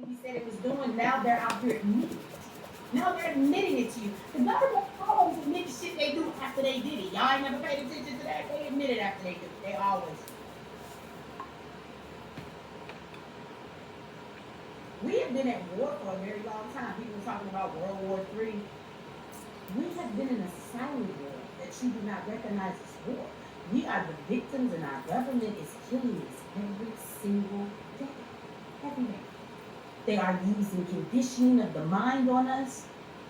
he said it was doing, now they're out here admitting it. Now they're admitting it to you. The government always admit the shit they do after they did it. Y'all ain't never paid attention to that. They admit it after they do it. They always. We have been at war for a very long time. People talking about World War III. We have been in a silent war that you do not recognize as war. We are the victims, and our government is killing us every single day. Every day. They are using conditioning of the mind on us.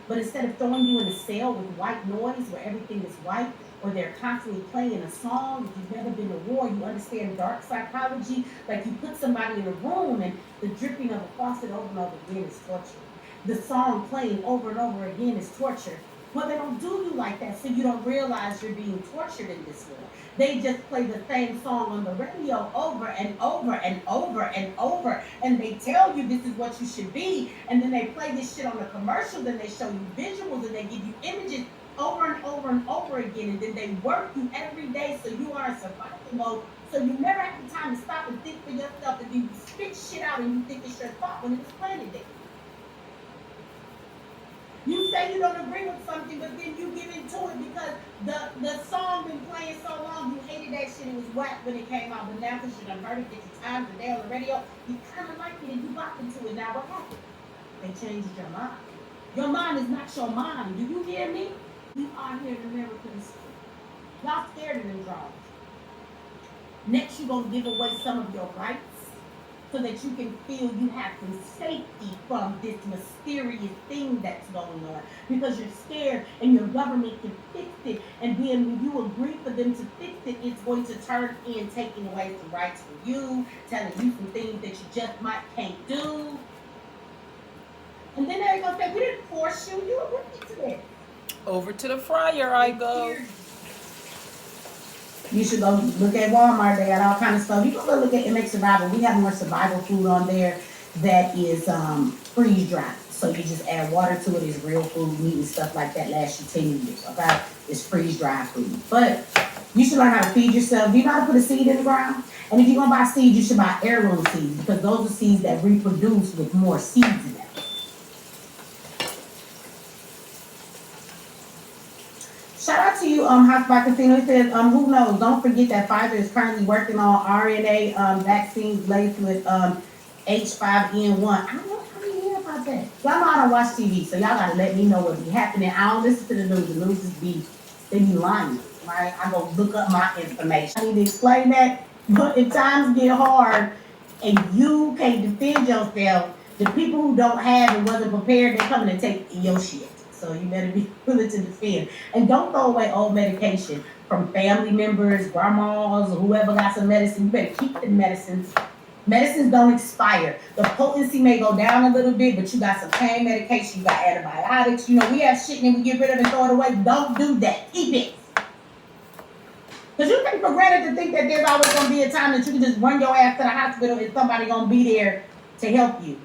But instead of throwing you in a cell with white noise where everything is white, or they're constantly playing a song, if you've never been to war, you understand dark psychology. Like you put somebody in a room and the dripping of a faucet over and over again is torture. The song playing over and over again is torture. Well, they don't do you like that, so you don't realize you're being tortured in this war. They just play the same song on the radio over and over and over and over, and they tell you this is what you should be, and then they play this shit on the commercial, then they show you visuals, and they give you images over and over and over again, and then they work you every day so you are in survival mode, so you never have the time to stop and think for yourself, and you spit shit out and you think it's your thought when it's planted there. You say you don't agree with something, but then you get into it because the song been playing so long, you hated that shit, it was whack when it came out, but now because you done heard it 50 times a day on the radio, you kind of like it and you bop into it. Now what happened? They changed your mind. Your mind is not your mind. Do you hear me? We are here in Americans. Y'all scared of them drugs. Next, you're going to give away some of your rights so that you can feel you have some safety from this mysterious thing that's going on, because you're scared and your government can fix it, and then when you agree for them to fix it, it's going to turn in taking away some rights from you, telling you some things that you just can't do, and then they're going to say, we didn't force you, you agreed to it. Over to the fryer I go. You should go look at Walmart. They got all kind of stuff. You can go look at MX Survival. We have more survival food on there that is freeze dry. So you just add water to it. It's real food, meat and stuff like that. Lasts you 10 years. Okay, it's freeze dry food. But you should learn how to feed yourself. Do you know how to put a seed in the ground? And if you're gonna buy seeds, you should buy heirloom seeds, because those are seeds that reproduce with more seeds in them. Shout out to you, Hotspot Casino. It says, who knows? Don't forget that Pfizer is currently working on RNA vaccines laced with H5N1. I didn't hear about that. Y'all know I don't watch TV, so y'all gotta let me know what be happening. I don't listen to the news. The news they be lying, right? I go look up my information. I need to explain that, but if times get hard and you can't defend yourself, the people who don't have and wasn't prepared, they're coming to take your shit. So you better be willing to defend. And don't throw away old medication from family members, grandmas, or whoever got some medicine. You better keep the medicines. Medicines don't expire. The potency may go down a little bit, but you got some pain medication, you got antibiotics. You know, we have shit and we get rid of it and throw it away. Don't do that. Keep it. Because you take for granted to think that there's always going to be a time that you can just run your ass to the hospital and somebody going to be there to help you.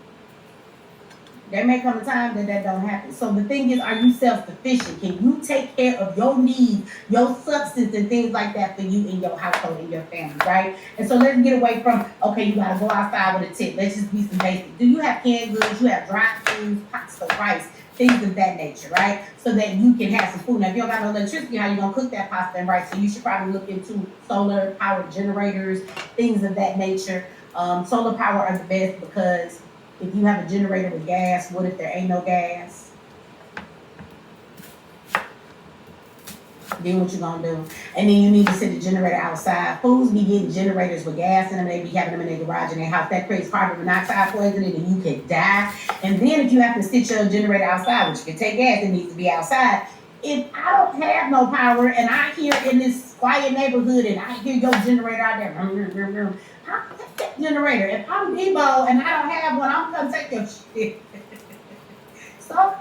There may come a time that don't happen. So the thing is, are you self-sufficient? Can you take care of your needs, your substance, and things like that for you in your household and your family, right? And so let's get away from, okay, you got to go outside with a tip. Let's just be some basic. Do you have canned goods? You have dried foods, pots of rice, things of that nature, right? So that you can have some food. Now, if you don't got no electricity, how you going to cook that pasta and rice? So you should probably look into solar-powered generators, things of that nature. Solar power are the best, because if you have a generator with gas, what if there ain't no gas? Then what you gonna do? And then you need to sit the generator outside. Fools be getting generators with gas in them. They be having them in their garage in their house. That creates carbon monoxide poisoning, and you can die. And then if you have to sit your generator outside, which can take gas, it needs to be outside. If I don't have no power and I hear in this quiet neighborhood and I hear your generator out there, I'll take that generator. If I'm Debo and I don't have one, I'm gonna take your shit. So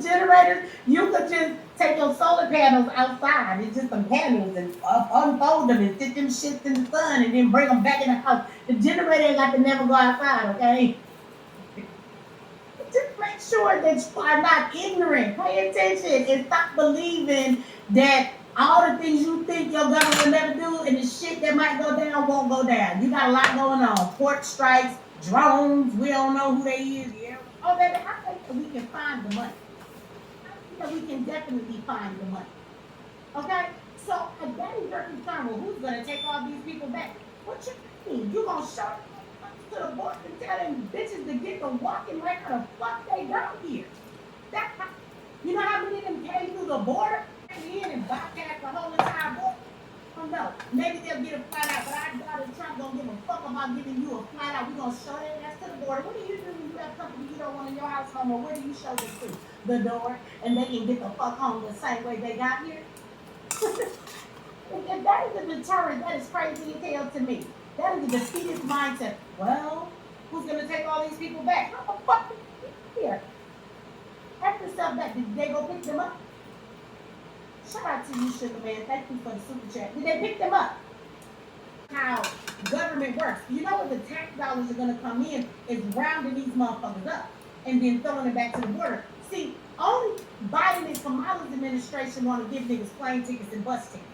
generators, you could just take your solar panels outside. It's just some panels, and unfold them and sit them shits in the sun and then bring them back in the house. The generator ain't got to never go outside, okay? Just make sure that you are not ignorant. Pay attention and stop believing that all the things you think your government will never do and the shit that might go down won't go down. You got a lot going on. Port strikes, Drones, we don't know who they is. Yeah. Oh, baby, I think that we can find the money. I think that we can definitely find the money. Okay? So that is your concern. Well, who's gonna take all these people back? What you mean? You gonna show them to the board and tell them bitches to get to walking like how the fuck they down here? That you know how many of them came through the border in and bypassed the whole entire border? Oh no. Maybe they'll get a flat out, but I doubt if Trump gonna give a fuck about giving you a flat out. We're gonna show their ass to the border. What do you do when you have company you don't want in your house home, or where do you show them to? The door, and they can get the fuck home the same way they got here? If that is a deterrent, that is crazy as hell to me. That is a defeatist mindset. Well, who's gonna take all these people back? How the fuck did they get here? Ask yourself that. Did they go pick them up? Shout out to you, Sugar Man. Thank you for the super chat. Did they pick them up? How government works. You know where the tax dollars are gonna come in is rounding these motherfuckers up and then throwing it back to the border. See, only Biden and Kamala's administration want to give niggas plane tickets and bus tickets.